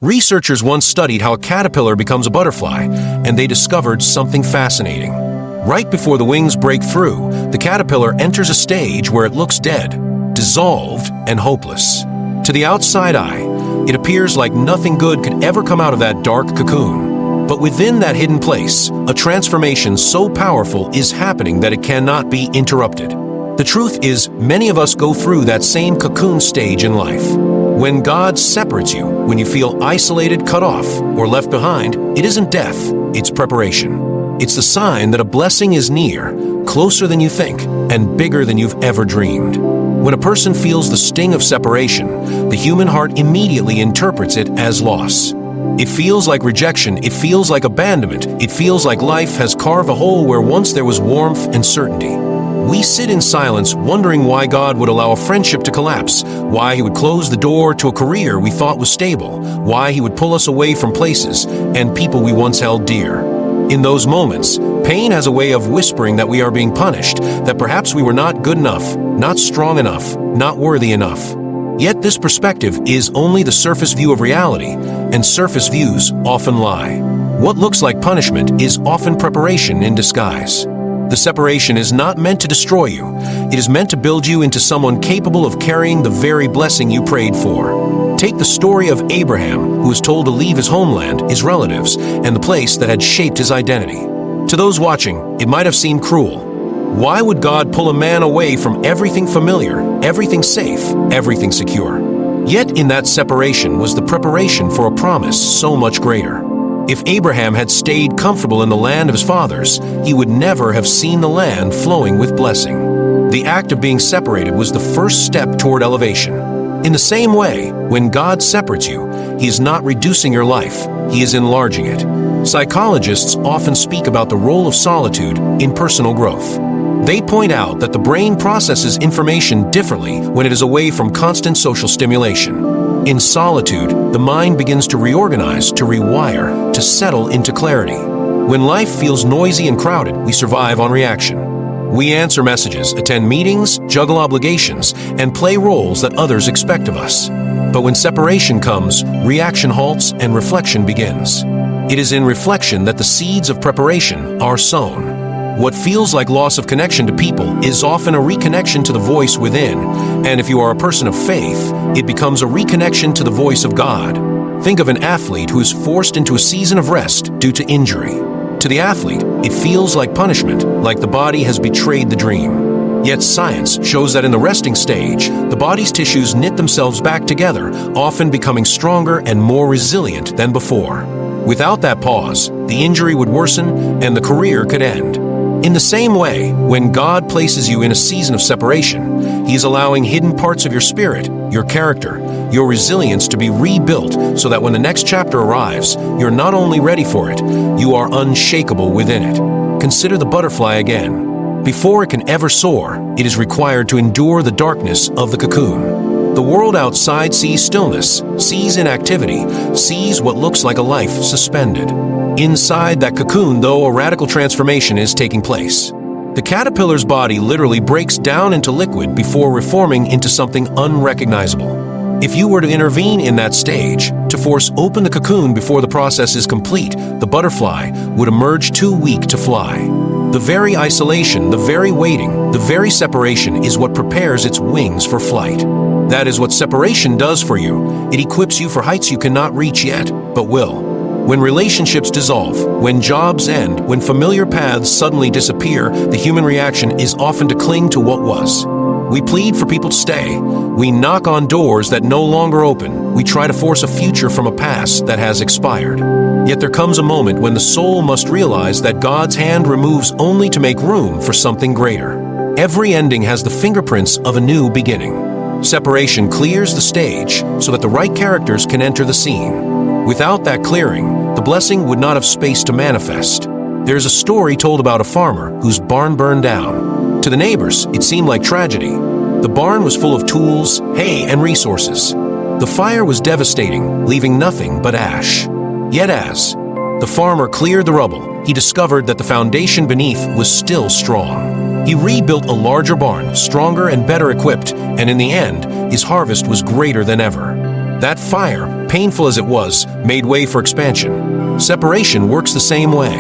Researchers once studied how a caterpillar becomes a butterfly, and they discovered something fascinating. Right before the wings break through, the caterpillar enters a stage where it looks dead, dissolved, and hopeless. To the outside eye, it appears like nothing good could ever come out of that dark cocoon. But within that hidden place, a transformation so powerful is happening that it cannot be interrupted. The truth is, many of us go through that same cocoon stage in life. When God separates you, when you feel isolated, cut off, or left behind, it isn't death, it's preparation. It's the sign that a blessing is near, closer than you think, and bigger than you've ever dreamed. When a person feels the sting of separation, the human heart immediately interprets it as loss. It feels like rejection, it feels like abandonment, it feels like life has carved a hole where once there was warmth and certainty. We sit in silence wondering why God would allow a friendship to collapse, why He would close the door to a career we thought was stable, why He would pull us away from places and people we once held dear. In those moments, pain has a way of whispering that we are being punished, that perhaps we were not good enough, not strong enough, not worthy enough. Yet this perspective is only the surface view of reality, and surface views often lie. What looks like punishment is often preparation in disguise. The separation is not meant to destroy you. It is meant to build you into someone capable of carrying the very blessing you prayed for. Take the story of Abraham, who was told to leave his homeland, his relatives, and the place that had shaped his identity. To those watching, it might have seemed cruel. Why would God pull a man away from everything familiar, everything safe, everything secure? Yet in that separation was the preparation for a promise so much greater. If Abraham had stayed comfortable in the land of his fathers, he would never have seen the land flowing with blessing. The act of being separated was the first step toward elevation. In the same way, when God separates you, He is not reducing your life, He is enlarging it. Psychologists often speak about the role of solitude in personal growth. They point out that the brain processes information differently when it is away from constant social stimulation. In solitude, the mind begins to reorganize, to rewire, to settle into clarity. When life feels noisy and crowded, we survive on reaction. We answer messages, attend meetings, juggle obligations, and play roles that others expect of us. But when separation comes, reaction halts and reflection begins. It is in reflection that the seeds of preparation are sown. What feels like loss of connection to people is often a reconnection to the voice within, and if you are a person of faith, it becomes a reconnection to the voice of God. Think of an athlete who is forced into a season of rest due to injury. To the athlete, it feels like punishment, like the body has betrayed the dream. Yet science shows that in the resting stage, the body's tissues knit themselves back together, often becoming stronger and more resilient than before. Without that pause, the injury would worsen and the career could end. In the same way, when God places you in a season of separation, He is allowing hidden parts of your spirit, your character, your resilience to be rebuilt so that when the next chapter arrives, you're not only ready for it, you are unshakable within it. Consider the butterfly again. Before it can ever soar, it is required to endure the darkness of the cocoon. The world outside sees stillness, sees inactivity, sees what looks like a life suspended. Inside that cocoon, though, a radical transformation is taking place. The caterpillar's body literally breaks down into liquid before reforming into something unrecognizable. If you were to intervene in that stage, to force open the cocoon before the process is complete, the butterfly would emerge too weak to fly. The very isolation, the very waiting, the very separation is what prepares its wings for flight. That is what separation does for you. It equips you for heights you cannot reach yet, but will. When relationships dissolve, when jobs end, when familiar paths suddenly disappear, the human reaction is often to cling to what was. We plead for people to stay. We knock on doors that no longer open. We try to force a future from a past that has expired. Yet there comes a moment when the soul must realize that God's hand removes only to make room for something greater. Every ending has the fingerprints of a new beginning. Separation clears the stage so that the right characters can enter the scene. Without that clearing, the blessing would not have space to manifest. There's a story told about a farmer whose barn burned down. To the neighbors, it seemed like tragedy. The barn was full of tools, hay, and resources. The fire was devastating, leaving nothing but ash. Yet as the farmer cleared the rubble, he discovered that the foundation beneath was still strong. He rebuilt a larger barn, stronger and better equipped, and in the end, his harvest was greater than ever. That fire, painful as it was, made way for expansion. Separation works the same way.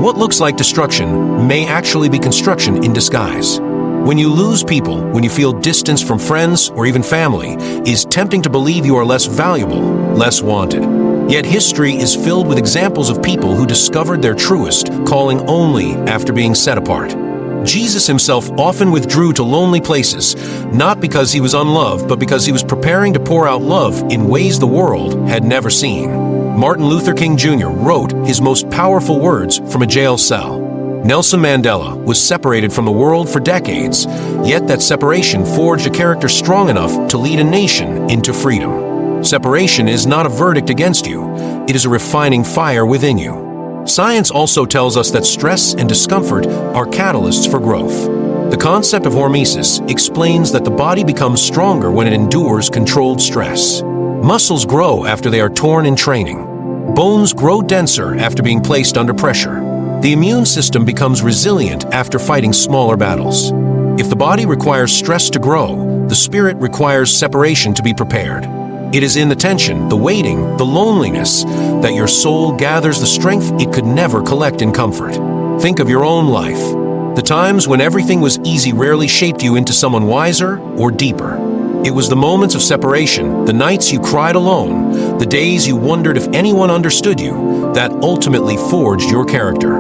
What looks like destruction may actually be construction in disguise. When you lose people, when you feel distance from friends or even family, it's tempting to believe you are less valuable, less wanted. Yet history is filled with examples of people who discovered their truest calling only after being set apart. Jesus himself often withdrew to lonely places, not because he was unloved, but because he was preparing to pour out love in ways the world had never seen. Martin Luther King Jr. wrote his most powerful words from a jail cell. Nelson Mandela was separated from the world for decades, yet that separation forged a character strong enough to lead a nation into freedom. Separation is not a verdict against you, it is a refining fire within you. Science also tells us that stress and discomfort are catalysts for growth. The concept of hormesis explains that the body becomes stronger when it endures controlled stress. Muscles grow after they are torn in training. Bones grow denser after being placed under pressure. The immune system becomes resilient after fighting smaller battles. If the body requires stress to grow, the spirit requires separation to be prepared. It is in the tension, the waiting, the loneliness, that your soul gathers the strength it could never collect in comfort. Think of your own life. The times when everything was easy rarely shaped you into someone wiser or deeper. It was the moments of separation, the nights you cried alone, the days you wondered if anyone understood you, that ultimately forged your character.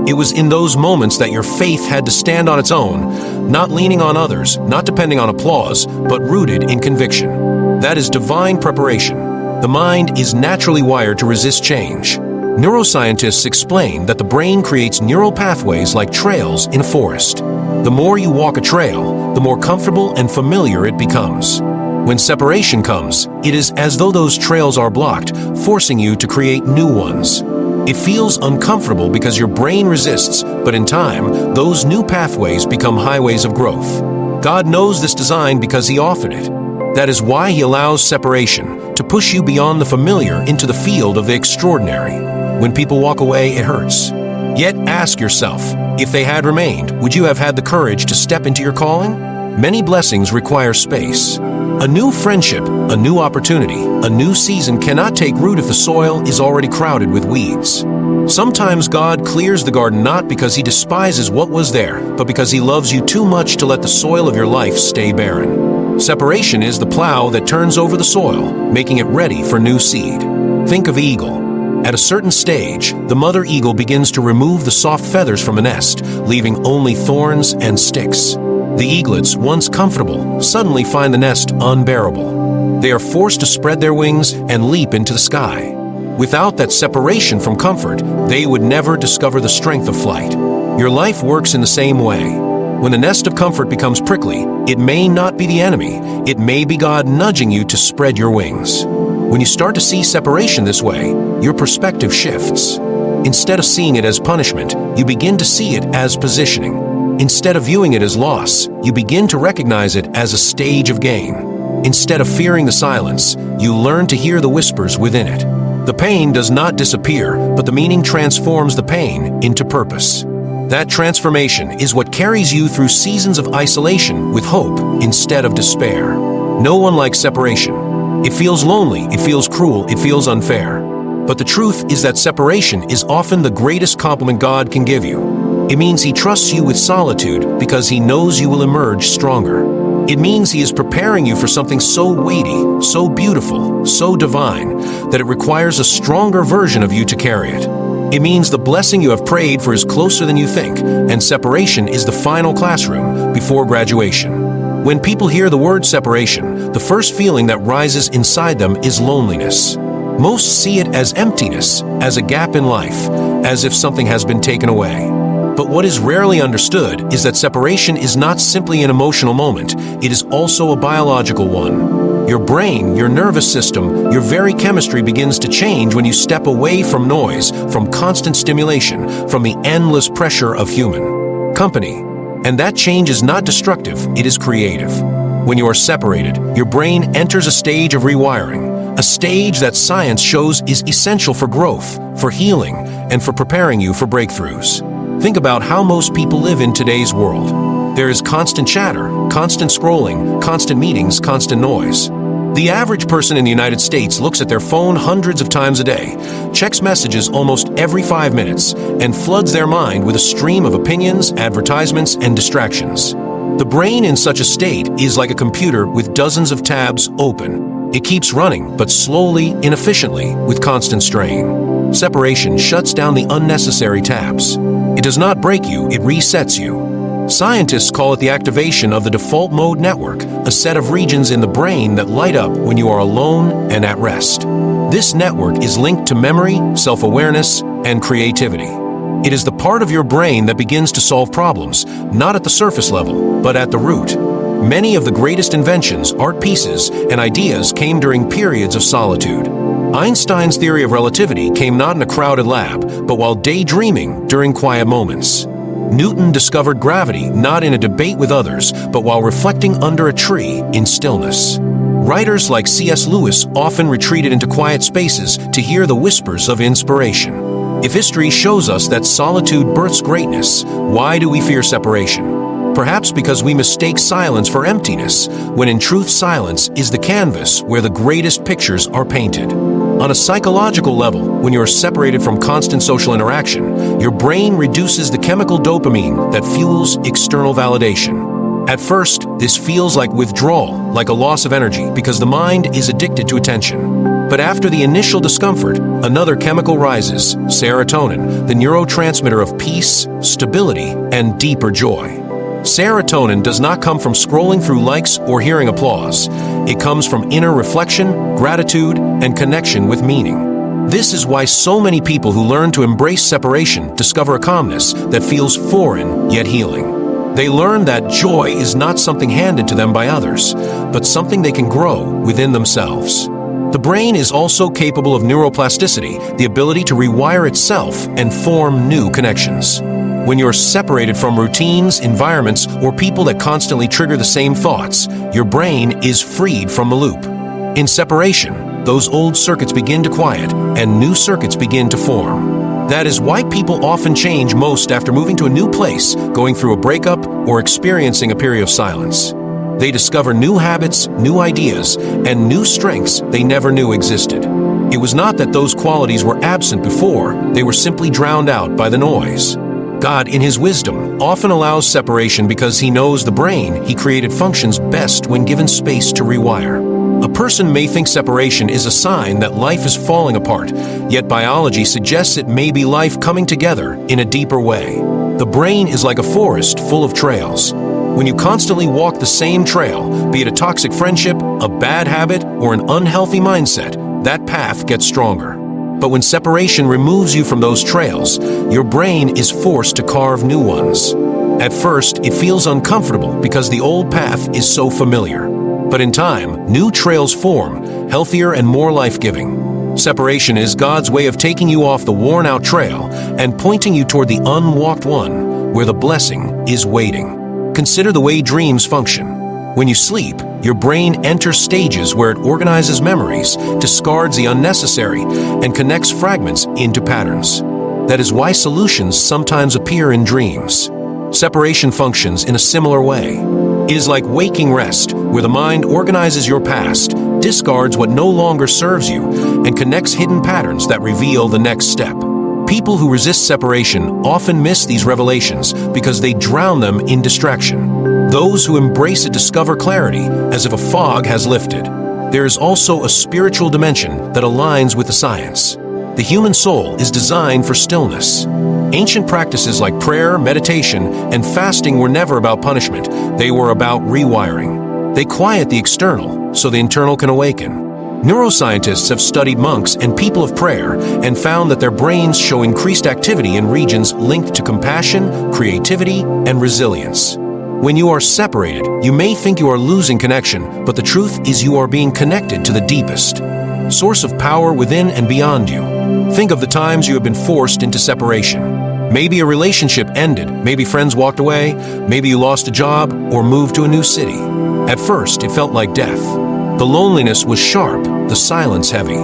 It was in those moments that your faith had to stand on its own, not leaning on others, not depending on applause, but rooted in conviction. That is divine preparation. The mind is naturally wired to resist change. Neuroscientists explain that the brain creates neural pathways like trails in a forest. The more you walk a trail, the more comfortable and familiar it becomes. When separation comes, it is as though those trails are blocked, forcing you to create new ones. It feels uncomfortable because your brain resists, but in time, those new pathways become highways of growth. God knows this design because He authored it. That is why He allows separation, to push you beyond the familiar into the field of the extraordinary. When people walk away, it hurts. Yet ask yourself, if they had remained, would you have had the courage to step into your calling? Many blessings require space. A new friendship, a new opportunity, a new season cannot take root if the soil is already crowded with weeds. Sometimes God clears the garden not because He despises what was there, but because He loves you too much to let the soil of your life stay barren. Separation is the plow that turns over the soil, making it ready for new seed. Think of the eagle. At a certain stage, the mother eagle begins to remove the soft feathers from a nest, leaving only thorns and sticks. The eaglets, once comfortable, suddenly find the nest unbearable. They are forced to spread their wings and leap into the sky. Without that separation from comfort, they would never discover the strength of flight. Your life works in the same way. When the nest of comfort becomes prickly, it may not be the enemy, it may be God nudging you to spread your wings. When you start to see separation this way, your perspective shifts. Instead of seeing it as punishment, you begin to see it as positioning. Instead of viewing it as loss, you begin to recognize it as a stage of gain. Instead of fearing the silence, you learn to hear the whispers within it. The pain does not disappear, but the meaning transforms the pain into purpose. That transformation is what carries you through seasons of isolation with hope instead of despair. No one likes separation. It feels lonely, it feels cruel, it feels unfair. But the truth is that separation is often the greatest compliment God can give you. It means He trusts you with solitude because He knows you will emerge stronger. It means He is preparing you for something so weighty, so beautiful, so divine, that it requires a stronger version of you to carry it. It means the blessing you have prayed for is closer than you think, and separation is the final classroom before graduation. When people hear the word separation, the first feeling that rises inside them is loneliness. Most see it as emptiness, as a gap in life, as if something has been taken away. But what is rarely understood is that separation is not simply an emotional moment, it is also a biological one. Your brain, your nervous system, your very chemistry begins to change when you step away from noise, from constant stimulation, from the endless pressure of human company. And that change is not destructive, it is creative. When you are separated, your brain enters a stage of rewiring, a stage that science shows is essential for growth, for healing, and for preparing you for breakthroughs. Think about how most people live in today's world. There is constant chatter, constant scrolling, constant meetings, constant noise. The average person in the United States looks at their phone hundreds of times a day, checks messages almost every 5 minutes, and floods their mind with a stream of opinions, advertisements, and distractions. The brain in such a state is like a computer with dozens of tabs open. It keeps running, but slowly, inefficiently, with constant strain. Separation shuts down the unnecessary tabs. It does not break you, it resets you. Scientists call it the activation of the default mode network, a set of regions in the brain that light up when you are alone and at rest. This network is linked to memory, self-awareness, and creativity. It is the part of your brain that begins to solve problems, not at the surface level, but at the root. Many of the greatest inventions, art pieces, and ideas came during periods of solitude. Einstein's theory of relativity came not in a crowded lab, but while daydreaming during quiet moments. Newton discovered gravity not in a debate with others, but while reflecting under a tree in stillness. Writers like C.S. Lewis often retreated into quiet spaces to hear the whispers of inspiration. If history shows us that solitude births greatness, why do we fear separation? Perhaps because we mistake silence for emptiness, when in truth silence is the canvas where the greatest pictures are painted. On a psychological level, when you are separated from constant social interaction, your brain reduces the chemical dopamine that fuels external validation. At first, this feels like withdrawal, like a loss of energy, because the mind is addicted to attention. But after the initial discomfort, another chemical rises, serotonin, the neurotransmitter of peace, stability, and deeper joy. Serotonin does not come from scrolling through likes or hearing applause. It comes from inner reflection, gratitude, and connection with meaning. This is why so many people who learn to embrace separation discover a calmness that feels foreign yet healing. They learn that joy is not something handed to them by others, but something they can grow within themselves. The brain is also capable of neuroplasticity, the ability to rewire itself and form new connections. When you're separated from routines, environments, or people that constantly trigger the same thoughts, your brain is freed from the loop. In separation, those old circuits begin to quiet and new circuits begin to form. That is why people often change most after moving to a new place, going through a breakup, or experiencing a period of silence. They discover new habits, new ideas, and new strengths they never knew existed. It was not that those qualities were absent before, they were simply drowned out by the noise. God, in His wisdom, often allows separation because He knows the brain He created functions best when given space to rewire. A person may think separation is a sign that life is falling apart, yet biology suggests it may be life coming together in a deeper way. The brain is like a forest full of trails. When you constantly walk the same trail, be it a toxic friendship, a bad habit, or an unhealthy mindset, that path gets stronger. But when separation removes you from those trails, your brain is forced to carve new ones. At first, it feels uncomfortable because the old path is so familiar. But in time, new trails form, healthier and more life-giving. Separation is God's way of taking you off the worn-out trail and pointing you toward the unwalked one, where the blessing is waiting. Consider the way dreams function. When you sleep, your brain enters stages where it organizes memories, discards the unnecessary, and connects fragments into patterns. That is why solutions sometimes appear in dreams. Separation functions in a similar way. It is like waking rest, where the mind organizes your past, discards what no longer serves you, and connects hidden patterns that reveal the next step. People who resist separation often miss these revelations because they drown them in distraction. Those who embrace it discover clarity, as if a fog has lifted. There is also a spiritual dimension that aligns with the science. The human soul is designed for stillness. Ancient practices like prayer, meditation, and fasting were never about punishment. They were about rewiring. They quiet the external so the internal can awaken. Neuroscientists have studied monks and people of prayer and found that their brains show increased activity in regions linked to compassion, creativity, and resilience. When you are separated, you may think you are losing connection, but the truth is you are being connected to the deepest source of power within and beyond you. Think of the times you have been forced into separation. Maybe a relationship ended, maybe friends walked away, maybe you lost a job or moved to a new city. At first, it felt like death. The loneliness was sharp, the silence heavy.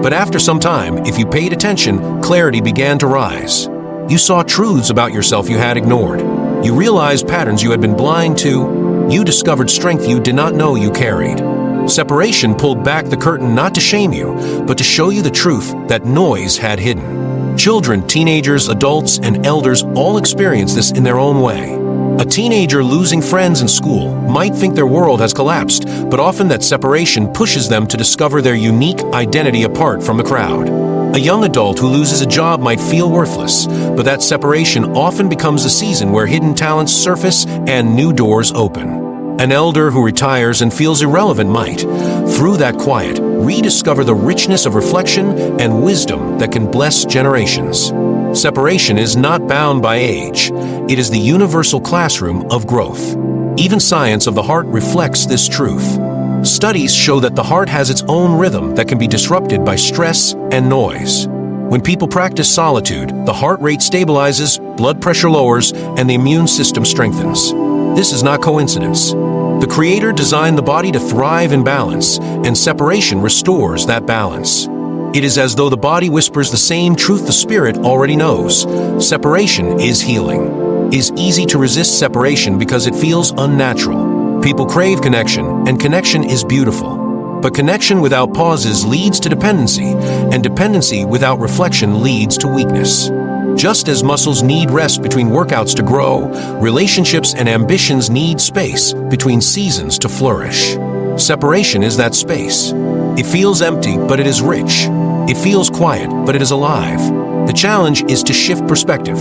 But after some time, if you paid attention, clarity began to rise. You saw truths about yourself you had ignored. You realized patterns you had been blind to. You discovered strength you did not know you carried. Separation pulled back the curtain not to shame you, but to show you the truth that noise had hidden. Children, teenagers, adults, and elders all experience this in their own way. A teenager losing friends in school might think their world has collapsed, but often that separation pushes them to discover their unique identity apart from the crowd. A young adult who loses a job might feel worthless, but that separation often becomes a season where hidden talents surface and new doors open. An elder who retires and feels irrelevant might, through that quiet, rediscover the richness of reflection and wisdom that can bless generations. Separation is not bound by age. It is the universal classroom of growth. Even science of the heart reflects this truth. Studies show that the heart has its own rhythm that can be disrupted by stress and noise. When people practice solitude, the heart rate stabilizes, blood pressure lowers, and the immune system strengthens. This is not coincidence. The Creator designed the body to thrive in balance, and separation restores that balance. It is as though the body whispers the same truth the spirit already knows. Separation is healing. It is easy to resist separation because it feels unnatural. People crave connection, and connection is beautiful. But connection without pauses leads to dependency, and dependency without reflection leads to weakness. Just as muscles need rest between workouts to grow, relationships and ambitions need space between seasons to flourish. Separation is that space. It feels empty, but it is rich. It feels quiet, but it is alive. The challenge is to shift perspective.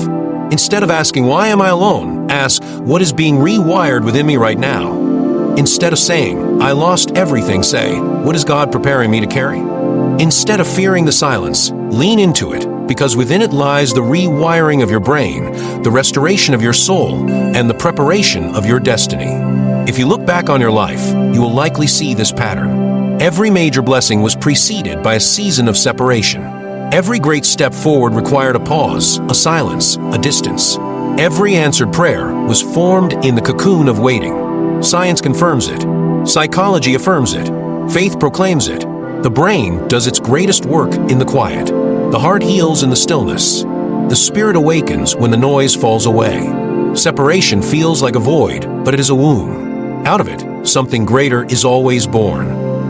Instead of asking, "Why am I alone?" ask, "What is being rewired within me right now?" Instead of saying, "I lost everything," say, "What is God preparing me to carry?" Instead of fearing the silence, lean into it, because within it lies the rewiring of your brain, the restoration of your soul, and the preparation of your destiny. If you look back on your life, you will likely see this pattern. Every major blessing was preceded by a season of separation. Every great step forward required a pause, a silence, a distance. Every answered prayer was formed in the cocoon of waiting. Science confirms it. Psychology affirms it. Faith proclaims it. The brain does its greatest work in the quiet. The heart heals in the stillness. The spirit awakens when the noise falls away. Separation feels like a void, but it is a womb. Out of it, something greater is always born.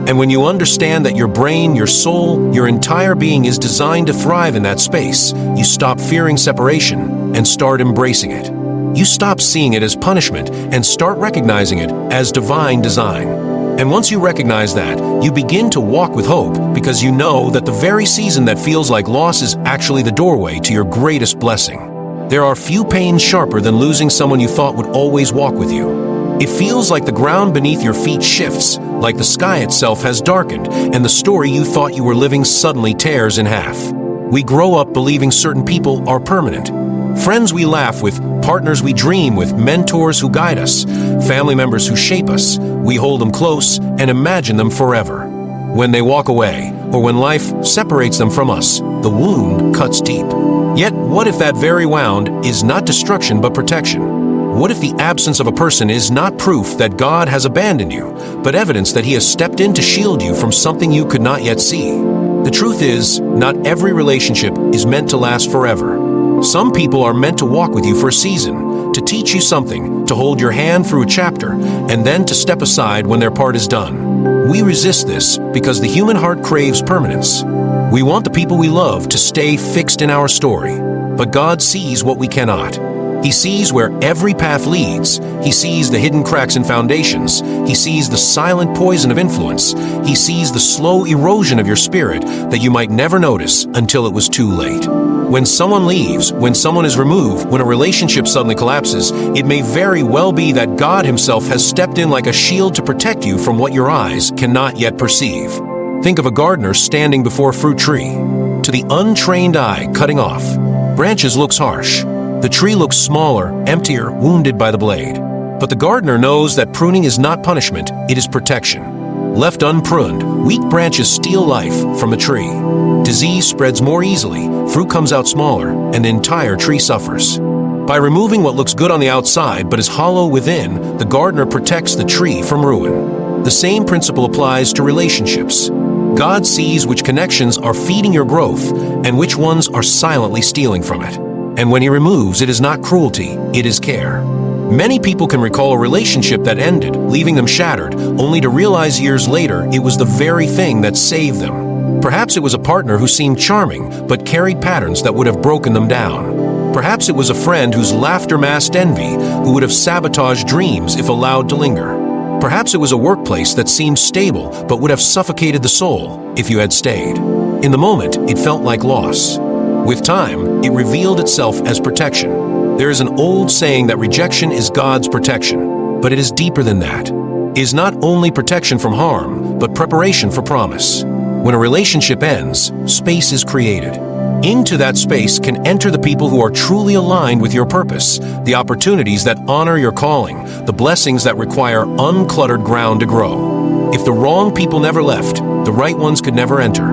And when you understand that your brain, your soul, your entire being is designed to thrive in that space, you stop fearing separation and start embracing it. You stop seeing it as punishment and start recognizing it as divine design. And once you recognize that, you begin to walk with hope because you know that the very season that feels like loss is actually the doorway to your greatest blessing. There are few pains sharper than losing someone you thought would always walk with you. It feels like the ground beneath your feet shifts, like the sky itself has darkened, and the story you thought you were living suddenly tears in half. We grow up believing certain people are permanent. Friends we laugh with, partners we dream with, mentors who guide us, family members who shape us. We hold them close and imagine them forever. When they walk away, or when life separates them from us, the wound cuts deep. Yet, what if that very wound is not destruction but protection? What if the absence of a person is not proof that God has abandoned you, but evidence that He has stepped in to shield you from something you could not yet see? The truth is, not every relationship is meant to last forever. Some people are meant to walk with you for a season, to teach you something, to hold your hand through a chapter, and then to step aside when their part is done. We resist this because the human heart craves permanence. We want the people we love to stay fixed in our story, but God sees what we cannot. He sees where every path leads. He sees the hidden cracks in foundations. He sees the silent poison of influence. He sees the slow erosion of your spirit that you might never notice until it was too late. When someone leaves, when someone is removed, when a relationship suddenly collapses, it may very well be that God Himself has stepped in like a shield to protect you from what your eyes cannot yet perceive. Think of a gardener standing before a fruit tree. To the untrained eye, cutting off. Branches looks harsh. The tree looks smaller, emptier, wounded by the blade. But the gardener knows that pruning is not punishment, it is protection. Left unpruned, weak branches steal life from a tree. Disease spreads more easily, fruit comes out smaller, and the entire tree suffers. By removing what looks good on the outside but is hollow within, the gardener protects the tree from ruin. The same principle applies to relationships. God sees which connections are feeding your growth and which ones are silently stealing from it. And when He removes, it is not cruelty, it is care. Many people can recall a relationship that ended, leaving them shattered, only to realize years later it was the very thing that saved them. Perhaps it was a partner who seemed charming, but carried patterns that would have broken them down. Perhaps it was a friend whose laughter masked envy, who would have sabotaged dreams if allowed to linger. Perhaps it was a workplace that seemed stable, but would have suffocated the soul if you had stayed. In the moment, it felt like loss. With time, it revealed itself as protection. There is an old saying that rejection is God's protection, but it is deeper than that. It is not only protection from harm, but preparation for promise. When a relationship ends, space is created. Into that space can enter the people who are truly aligned with your purpose, the opportunities that honor your calling, the blessings that require uncluttered ground to grow. If the wrong people never left, the right ones could never enter.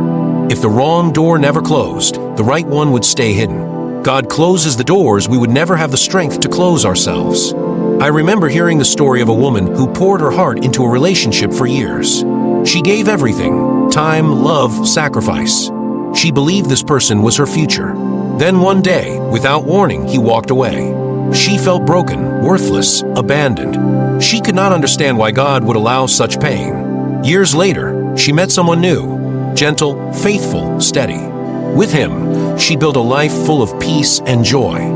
If the wrong door never closed, the right one would stay hidden. God closes the doors we would never have the strength to close ourselves. I remember hearing the story of a woman who poured her heart into a relationship for years. She gave everything: time, love, sacrifice. She believed this person was her future. Then one day, without warning, he walked away. She felt broken, worthless, abandoned. She could not understand why God would allow such pain. Years later, she met someone new, gentle, faithful, steady. With him, she built a life full of peace and joy.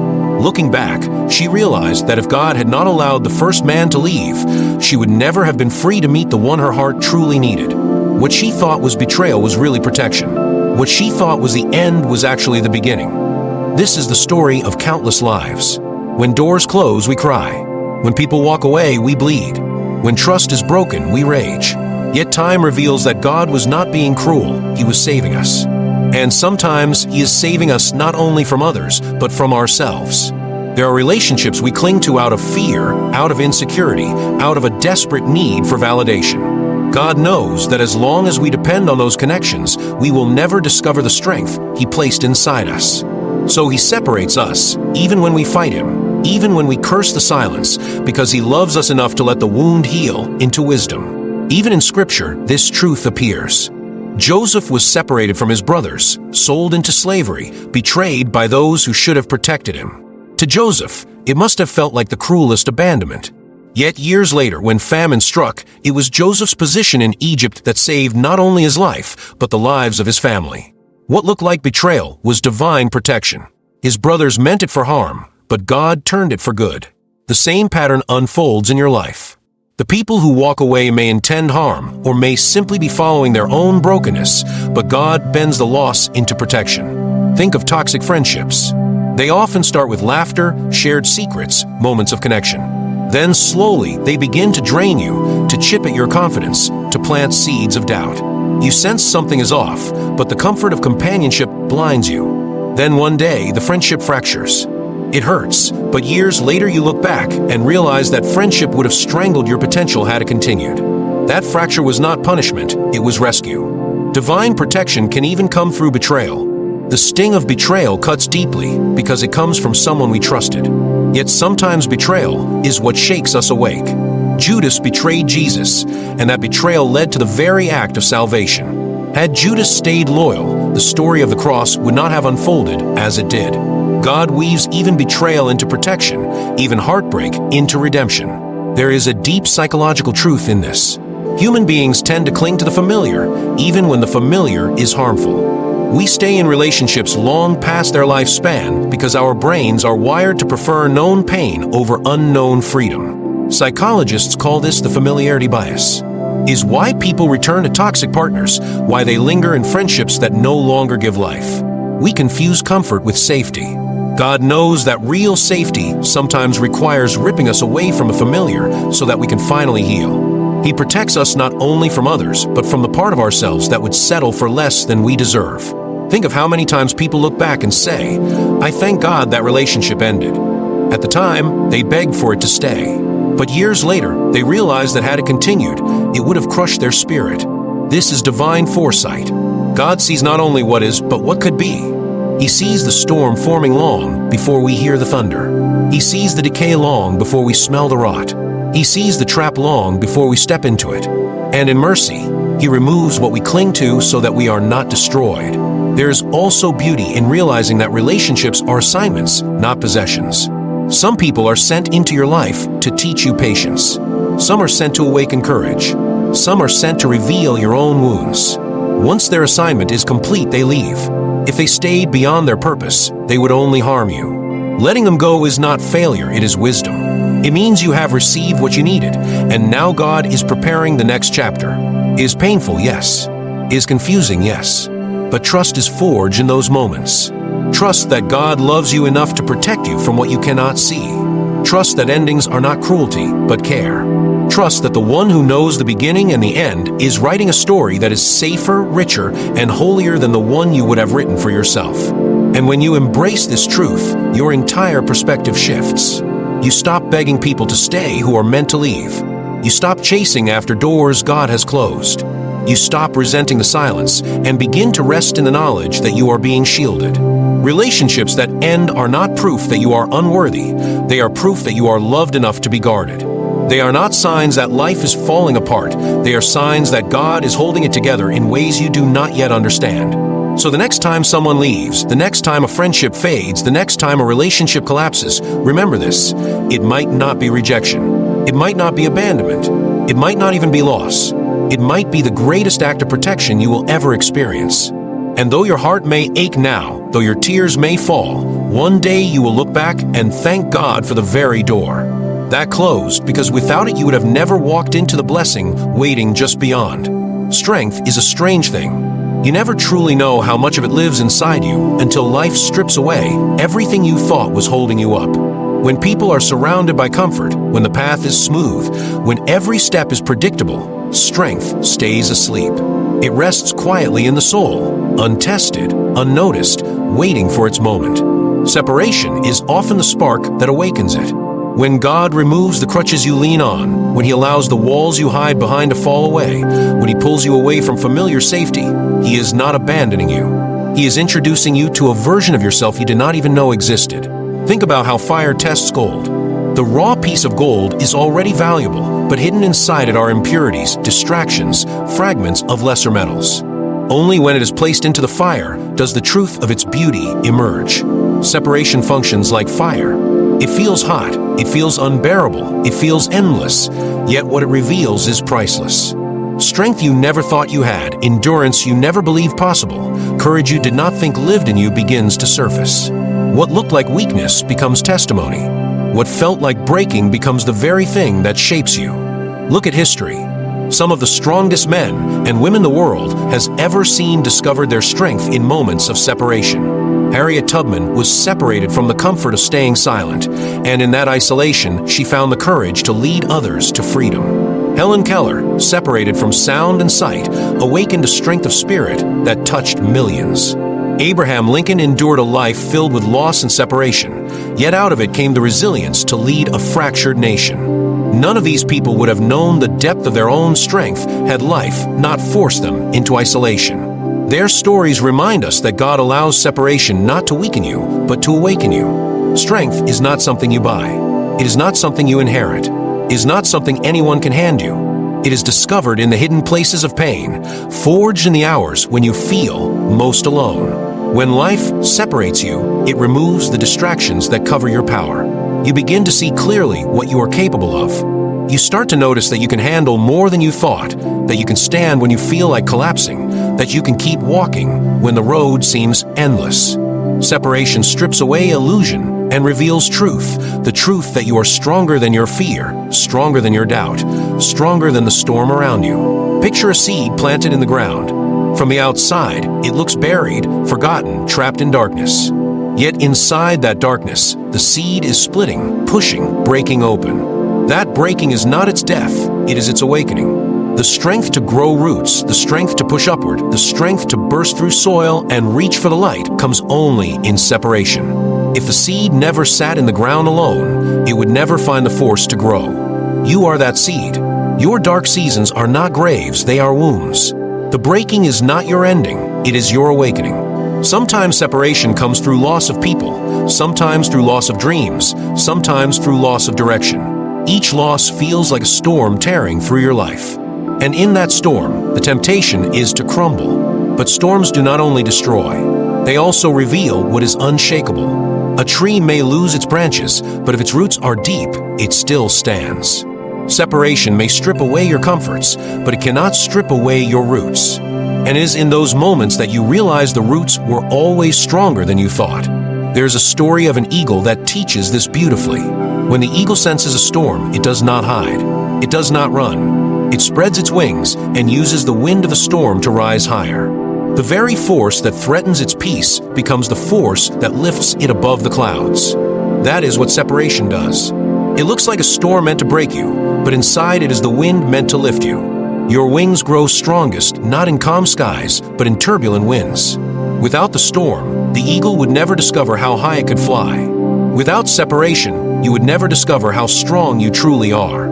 Looking back, she realized that if God had not allowed the first man to leave, she would never have been free to meet the one her heart truly needed. What she thought was betrayal was really protection. What she thought was the end was actually the beginning. This is the story of countless lives. When doors close, we cry. When people walk away, we bleed. When trust is broken, we rage. Yet time reveals that God was not being cruel, He was saving us. And sometimes He is saving us not only from others, but from ourselves. There are relationships we cling to out of fear, out of insecurity, out of a desperate need for validation. God knows that as long as we depend on those connections, we will never discover the strength He placed inside us. So He separates us, even when we fight Him, even when we curse the silence, because He loves us enough to let the wound heal into wisdom. Even in Scripture, this truth appears. Joseph was separated from his brothers, sold into slavery, betrayed by those who should have protected him. To Joseph, it must have felt like the cruelest abandonment. Yet years later, when famine struck, it was Joseph's position in Egypt that saved not only his life, but the lives of his family. What looked like betrayal was divine protection. His brothers meant it for harm, but God turned it for good. The same pattern unfolds in your life. The people who walk away may intend harm, or may simply be following their own brokenness, but God bends the loss into protection. Think of toxic friendships. They often start with laughter, shared secrets, moments of connection. Then slowly they begin to drain you, to chip at your confidence, to plant seeds of doubt. You sense something is off, but the comfort of companionship blinds you. Then one day the friendship fractures. It hurts, but years later you look back and realize that friendship would have strangled your potential had it continued. That fracture was not punishment, it was rescue. Divine protection can even come through betrayal. The sting of betrayal cuts deeply because it comes from someone we trusted. Yet sometimes betrayal is what shakes us awake. Judas betrayed Jesus, and that betrayal led to the very act of salvation. Had Judas stayed loyal, the story of the cross would not have unfolded as it did. God weaves even betrayal into protection, even heartbreak into redemption. There is a deep psychological truth in this. Human beings tend to cling to the familiar, even when the familiar is harmful. We stay in relationships long past their lifespan because our brains are wired to prefer known pain over unknown freedom. Psychologists call this the familiarity bias. Is why people return to toxic partners, why they linger in friendships that no longer give life. We confuse comfort with safety. God knows that real safety sometimes requires ripping us away from a familiar so that we can finally heal. He protects us not only from others, but from the part of ourselves that would settle for less than we deserve. Think of how many times people look back and say, "I thank God that relationship ended." At the time, they begged for it to stay. But years later, they realized that had it continued, it would have crushed their spirit. This is divine foresight. God sees not only what is, but what could be. He sees the storm forming long before we hear the thunder. He sees the decay long before we smell the rot. He sees the trap long before we step into it. And in mercy, He removes what we cling to so that we are not destroyed. There is also beauty in realizing that relationships are assignments, not possessions. Some people are sent into your life to teach you patience. Some are sent to awaken courage. Some are sent to reveal your own wounds. Once their assignment is complete, they leave. If they stayed beyond their purpose, they would only harm you. Letting them go is not failure, it is wisdom. It means you have received what you needed, and now God is preparing the next chapter. It is painful, yes. It is confusing, yes. But trust is forged in those moments. Trust that God loves you enough to protect you from what you cannot see. Trust that endings are not cruelty, but care. Trust that the one who knows the beginning and the end is writing a story that is safer, richer, and holier than the one you would have written for yourself. And when you embrace this truth, your entire perspective shifts. You stop begging people to stay who are meant to leave. You stop chasing after doors God has closed. You stop resenting the silence and begin to rest in the knowledge that you are being shielded. Relationships that end are not proof that you are unworthy. They are proof that you are loved enough to be guarded. They are not signs that life is falling apart. They are signs that God is holding it together in ways you do not yet understand. So the next time someone leaves, the next time a friendship fades, the next time a relationship collapses, remember this: it might not be rejection. It might not be abandonment. It might not even be loss. It might be the greatest act of protection you will ever experience. And though your heart may ache now, though your tears may fall, one day you will look back and thank God for the very door that closed, because without it you would have never walked into the blessing waiting just beyond. Strength is a strange thing. You never truly know how much of it lives inside you until life strips away everything you thought was holding you up. When people are surrounded by comfort, when the path is smooth, when every step is predictable, strength stays asleep. It rests quietly in the soul, untested, unnoticed, waiting for its moment. Separation is often the spark that awakens it. When God removes the crutches you lean on, when He allows the walls you hide behind to fall away, when He pulls you away from familiar safety, He is not abandoning you. He is introducing you to a version of yourself you did not even know existed. Think about how fire tests gold. The raw piece of gold is already valuable, but hidden inside it are impurities, distractions, fragments of lesser metals. Only when it is placed into the fire does the truth of its beauty emerge. Separation functions like fire. It feels hot, it feels unbearable, it feels endless, yet what it reveals is priceless. Strength you never thought you had, endurance you never believed possible, courage you did not think lived in you begins to surface. What looked like weakness becomes testimony. What felt like breaking becomes the very thing that shapes you. Look at history. Some of the strongest men and women the world has ever seen discovered their strength in moments of separation. Harriet Tubman was separated from the comfort of staying silent, and in that isolation, she found the courage to lead others to freedom. Helen Keller, separated from sound and sight, awakened a strength of spirit that touched millions. Abraham Lincoln endured a life filled with loss and separation, yet out of it came the resilience to lead a fractured nation. None of these people would have known the depth of their own strength had life not forced them into isolation. Their stories remind us that God allows separation not to weaken you, but to awaken you. Strength is not something you buy. It is not something you inherit. It is not something anyone can hand you. It is discovered in the hidden places of pain, forged in the hours when you feel most alone. When life separates you, it removes the distractions that cover your power. You begin to see clearly what you are capable of. You start to notice that you can handle more than you thought, that you can stand when you feel like collapsing, that you can keep walking when the road seems endless. Separation strips away illusion and reveals truth, the truth that you are stronger than your fear, stronger than your doubt, stronger than the storm around you. Picture a seed planted in the ground. From the outside, it looks buried, forgotten, trapped in darkness. Yet inside that darkness, the seed is splitting, pushing, breaking open. That breaking is not its death, it is its awakening. The strength to grow roots, the strength to push upward, the strength to burst through soil and reach for the light comes only in separation. If the seed never sat in the ground alone, it would never find the force to grow. You are that seed. Your dark seasons are not graves, they are wombs. The breaking is not your ending, it is your awakening. Sometimes separation comes through loss of people, sometimes through loss of dreams, sometimes through loss of direction. Each loss feels like a storm tearing through your life. And in that storm, the temptation is to crumble. But storms do not only destroy, They also reveal what is unshakable. A tree may lose its branches, but if its roots are deep, it still stands. Separation may strip away your comforts, but it cannot strip away your roots. And it is in those moments that you realize the roots were always stronger than you thought. There's a story of an eagle that teaches this beautifully. When the eagle senses a storm, it does not hide. It does not run. It spreads its wings and uses the wind of the storm to rise higher. The very force that threatens its peace becomes the force that lifts it above the clouds. That is what separation does. It looks like a storm meant to break you, but inside it is the wind meant to lift you. Your wings grow strongest not in calm skies, but in turbulent winds. Without the storm, the eagle would never discover how high it could fly. Without separation, you would never discover how strong you truly are.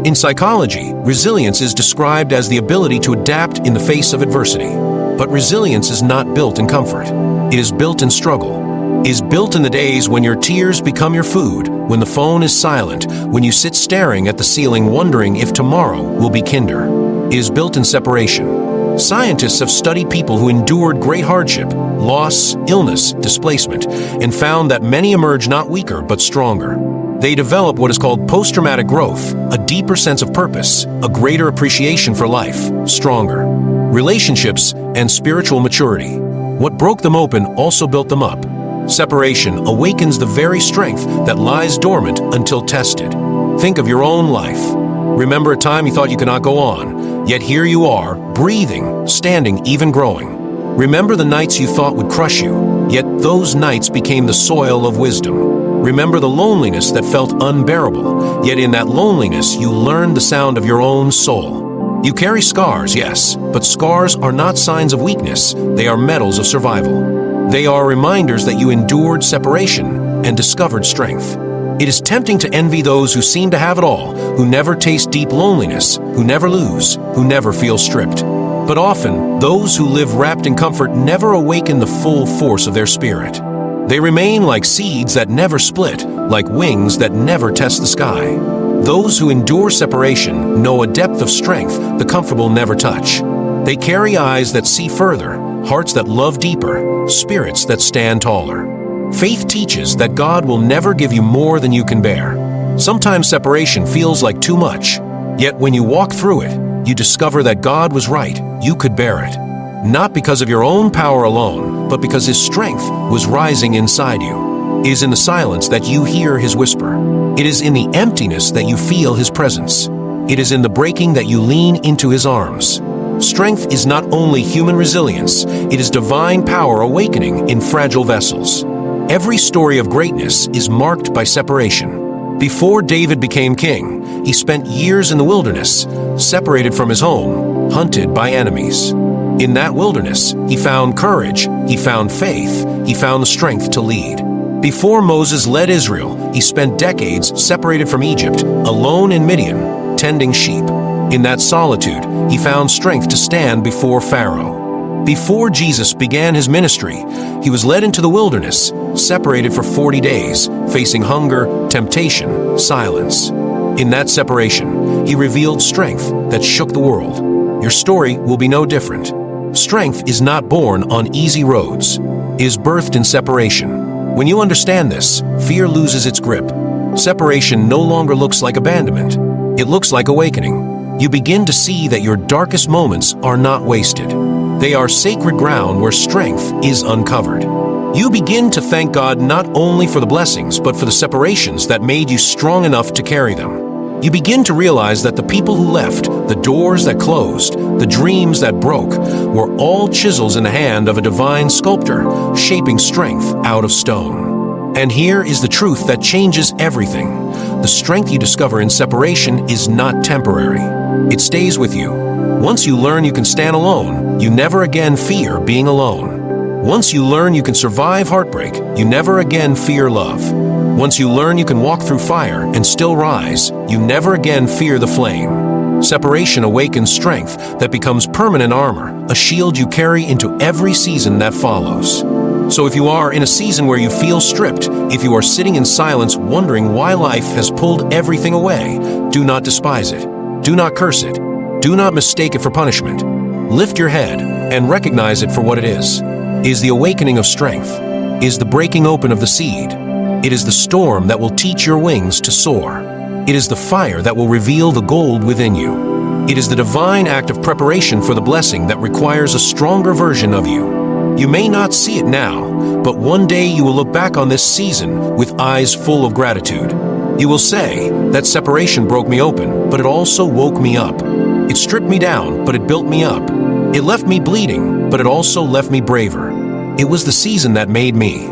In psychology, resilience is described as the ability to adapt in the face of adversity. But resilience is not built in comfort. It is built in struggle. It is built in the days when your tears become your food, when the phone is silent, when you sit staring at the ceiling wondering if tomorrow will be kinder. It is built in separation. Scientists have studied people who endured great hardship, loss, illness, displacement, and found that many emerge not weaker but stronger. They develop what is called post-traumatic growth, a deeper sense of purpose, a greater appreciation for life, stronger relationships, and spiritual maturity. What broke them open also built them up. Separation awakens the very strength that lies dormant until tested. Think of your own life. Remember a time you thought you could not go on, yet here you are, breathing, standing, even growing. Remember the nights you thought would crush you, yet those nights became the soil of wisdom. Remember the loneliness that felt unbearable, yet in that loneliness you learned the sound of your own soul. You carry scars, yes, but scars are not signs of weakness, they are medals of survival. They are reminders that you endured separation and discovered strength. It is tempting to envy those who seem to have it all, who never taste deep loneliness, who never lose, who never feel stripped. But often, those who live wrapped in comfort never awaken the full force of their spirit. They remain like seeds that never split, like wings that never test the sky. Those who endure separation know a depth of strength the comfortable never touch. They carry eyes that see further, hearts that love deeper, spirits that stand taller. Faith teaches that God will never give you more than you can bear. Sometimes separation feels like too much, yet when you walk through it, you discover that God was right, you could bear it. Not because of your own power alone, but because His strength was rising inside you. It is in the silence that you hear His whisper. It is in the emptiness that you feel His presence. It is in the breaking that you lean into His arms. Strength is not only human resilience, it is divine power awakening in fragile vessels. Every story of greatness is marked by separation. Before David became king, he spent years in the wilderness, separated from his home, hunted by enemies. In that wilderness, he found courage, he found faith, he found the strength to lead. Before Moses led Israel, he spent decades separated from Egypt, alone in Midian, tending sheep. In that solitude, he found strength to stand before Pharaoh. Before Jesus began his ministry, he was led into the wilderness, separated for 40 days, facing hunger, temptation, silence. In that separation, he revealed strength that shook the world. Your story will be no different. Strength is not born on easy roads. It is birthed in separation. When you understand this, fear loses its grip. Separation no longer looks like abandonment. It looks like awakening. You begin to see that your darkest moments are not wasted. They are sacred ground where strength is uncovered. You begin to thank God not only for the blessings, but for the separations that made you strong enough to carry them. You begin to realize that the people who left, the doors that closed, the dreams that broke, were all chisels in the hand of a divine sculptor, shaping strength out of stone. And here is the truth that changes everything. The strength you discover in separation is not temporary. It stays with you. Once you learn you can stand alone, you never again fear being alone. Once you learn you can survive heartbreak, you never again fear love. Once you learn you can walk through fire and still rise, you never again fear the flame. Separation awakens strength that becomes permanent armor, a shield you carry into every season that follows. So if you are in a season where you feel stripped, if you are sitting in silence wondering why life has pulled everything away, do not despise it. Do not curse it. Do not mistake it for punishment. Lift your head and recognize it for what it is. is the awakening of strength, is the breaking open of the seed. It is the storm that will teach your wings to soar. It is the fire that will reveal the gold within you. It is the divine act of preparation for the blessing that requires a stronger version of you. You may not see it now, but one day you will look back on this season with eyes full of gratitude. You will say, that separation broke me open, but it also woke me up. It stripped me down, but it built me up. It left me bleeding, but it also left me braver. It was the season that made me.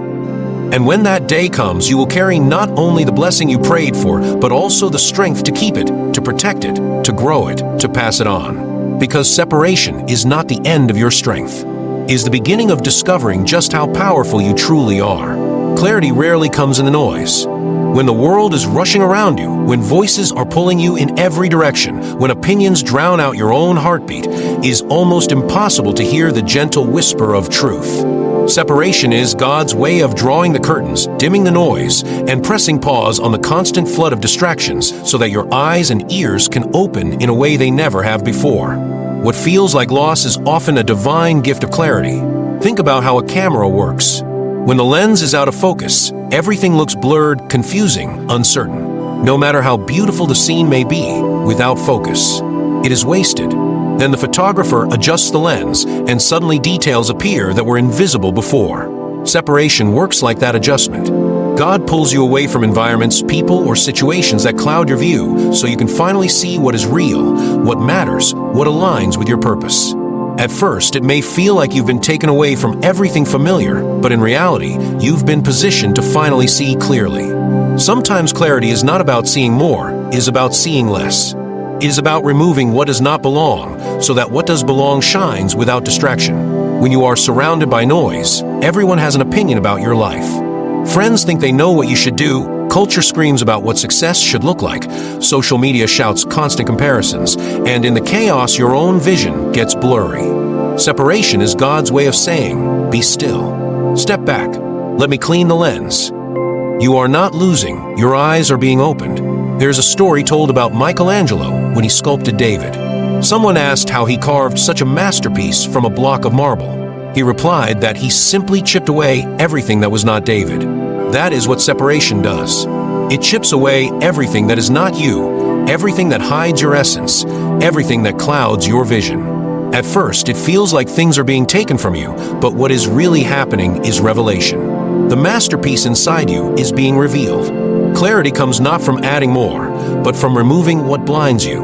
And when that day comes, you will carry not only the blessing you prayed for, but also the strength to keep it, to protect it, to grow it, to pass it on. Because separation is not the end of your strength. It is the beginning of discovering just how powerful you truly are. Clarity rarely comes in the noise. When the world is rushing around you, when voices are pulling you in every direction, when opinions drown out your own heartbeat, it is almost impossible to hear the gentle whisper of truth. Separation is God's way of drawing the curtains, dimming the noise, and pressing pause on the constant flood of distractions so that your eyes and ears can open in a way they never have before. What feels like loss is often a divine gift of clarity. Think about how a camera works. When the lens is out of focus, everything looks blurred, confusing, uncertain. No matter how beautiful the scene may be, without focus, it is wasted. Then the photographer adjusts the lens, and suddenly details appear that were invisible before. Separation works like that adjustment. God pulls you away from environments, people, or situations that cloud your view so you can finally see what is real, what matters, what aligns with your purpose. At first, it may feel like you've been taken away from everything familiar, but in reality, you've been positioned to finally see clearly. Sometimes clarity is not about seeing more, it is about seeing less. It is about removing what does not belong, so that what does belong shines without distraction. When you are surrounded by noise, everyone has an opinion about your life. Friends think they know what you should do, culture screams about what success should look like, social media shouts constant comparisons, and in the chaos your own vision gets blurry. Separation is God's way of saying, be still. Step back. Let me clean the lens. You are not losing, your eyes are being opened. There's a story told about Michelangelo when he sculpted David. Someone asked how he carved such a masterpiece from a block of marble. He replied that he simply chipped away everything that was not David. That is what separation does. It chips away everything that is not you, everything that hides your essence, everything that clouds your vision. At first, it feels like things are being taken from you, but what is really happening is revelation. The masterpiece inside you is being revealed. Clarity comes not from adding more, but from removing what blinds you.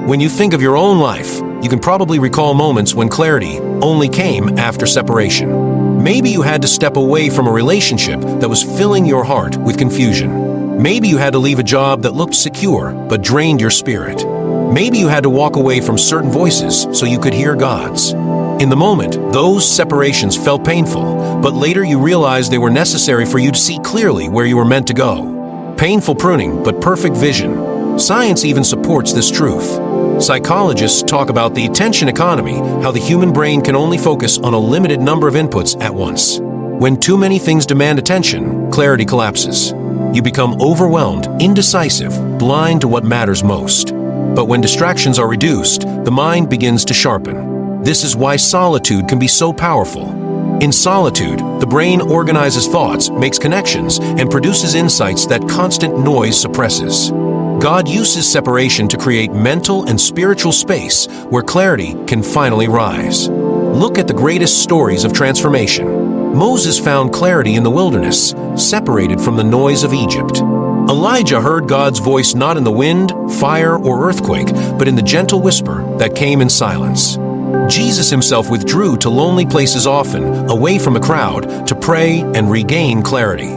When you think of your own life, you can probably recall moments when clarity only came after separation. Maybe you had to step away from a relationship that was filling your heart with confusion. Maybe you had to leave a job that looked secure but drained your spirit. Maybe you had to walk away from certain voices so you could hear God's. In the moment, those separations felt painful, but later you realized they were necessary for you to see clearly where you were meant to go. Painful pruning, but perfect vision. Science even supports this truth. Psychologists talk about the attention economy, how the human brain can only focus on a limited number of inputs at once. When too many things demand attention, clarity collapses. You become overwhelmed, indecisive, blind to what matters most. But when distractions are reduced, the mind begins to sharpen. This is why solitude can be so powerful. In solitude, the brain organizes thoughts, makes connections, and produces insights that constant noise suppresses. God uses separation to create mental and spiritual space where clarity can finally rise. Look at the greatest stories of transformation. Moses found clarity in the wilderness, separated from the noise of Egypt. Elijah heard God's voice not in the wind, fire, or earthquake, but in the gentle whisper that came in silence. Jesus himself withdrew to lonely places often, away from the crowd, to pray and regain clarity.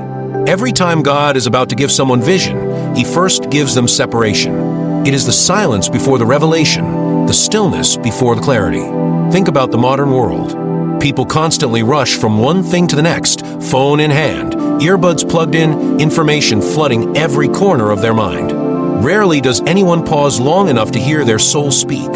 Every time God is about to give someone vision, he first gives them separation. It is the silence before the revelation, the stillness before the clarity. Think about the modern world. People constantly rush from one thing to the next, phone in hand, earbuds plugged in, information flooding every corner of their mind. Rarely does anyone pause long enough to hear their soul speak.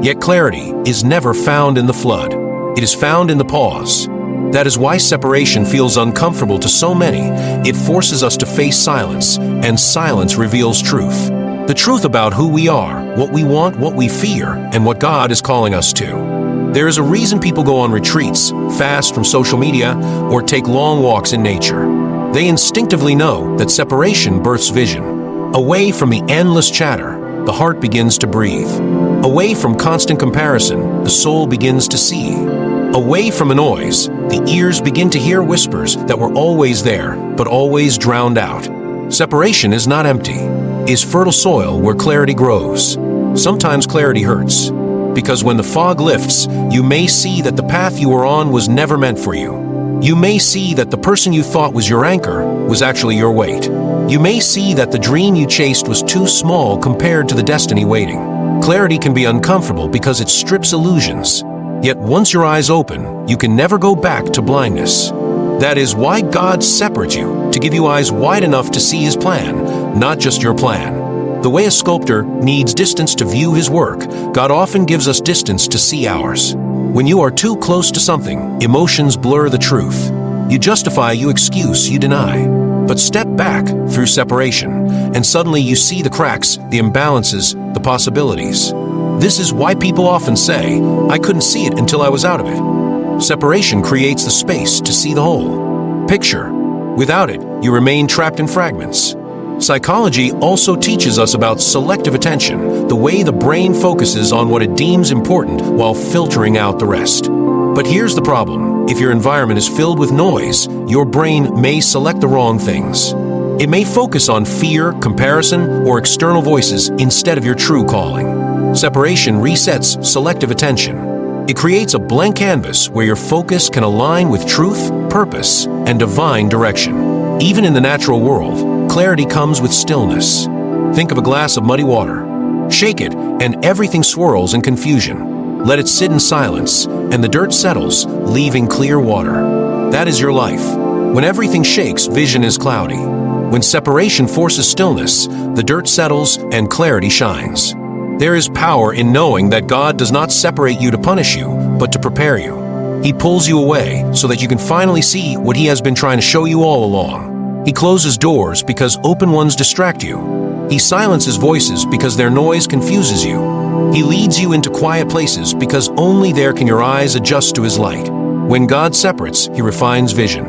Yet clarity is never found in the flood. It is found in the pause. That is why separation feels uncomfortable to so many. It forces us to face silence, and silence reveals truth. The truth about who we are, what we want, what we fear, and what God is calling us to. There is a reason people go on retreats, fast from social media, or take long walks in nature. They instinctively know that separation births vision. Away from the endless chatter, the heart begins to breathe. Away from constant comparison, the soul begins to see. Away from the noise, the ears begin to hear whispers that were always there, but always drowned out. Separation is not empty, is fertile soil where clarity grows. Sometimes clarity hurts, because when the fog lifts, you may see that the path you were on was never meant for you. You may see that the person you thought was your anchor was actually your weight. You may see that the dream you chased was too small compared to the destiny waiting. Clarity can be uncomfortable because it strips illusions. Yet once your eyes open, you can never go back to blindness. That is why God separates you, to give you eyes wide enough to see His plan, not just your plan. The way a sculptor needs distance to view his work, God often gives us distance to see ours. When you are too close to something, emotions blur the truth. You justify, you excuse, you deny. But step back through separation, and suddenly you see the cracks, the imbalances, the possibilities. This is why people often say, "I couldn't see it until I was out of it." Separation creates the space to see the whole picture. Without it, you remain trapped in fragments. Psychology also teaches us about selective attention, the way the brain focuses on what it deems important while filtering out the rest. But here's the problem. If your environment is filled with noise, your brain may select the wrong things. It may focus on fear, comparison, or external voices instead of your true calling. Separation resets selective attention. It creates a blank canvas where your focus can align with truth, purpose, and divine direction. Even in the natural world, clarity comes with stillness. Think of a glass of muddy water. Shake it, and everything swirls in confusion. Let it sit in silence, and the dirt settles, leaving clear water. That is your life. When everything shakes, vision is cloudy. When separation forces stillness, the dirt settles and clarity shines. There is power in knowing that God does not separate you to punish you, but to prepare you. He pulls you away so that you can finally see what He has been trying to show you all along. He closes doors because open ones distract you. He silences voices because their noise confuses you. He leads you into quiet places because only there can your eyes adjust to His light. When God separates, He refines vision.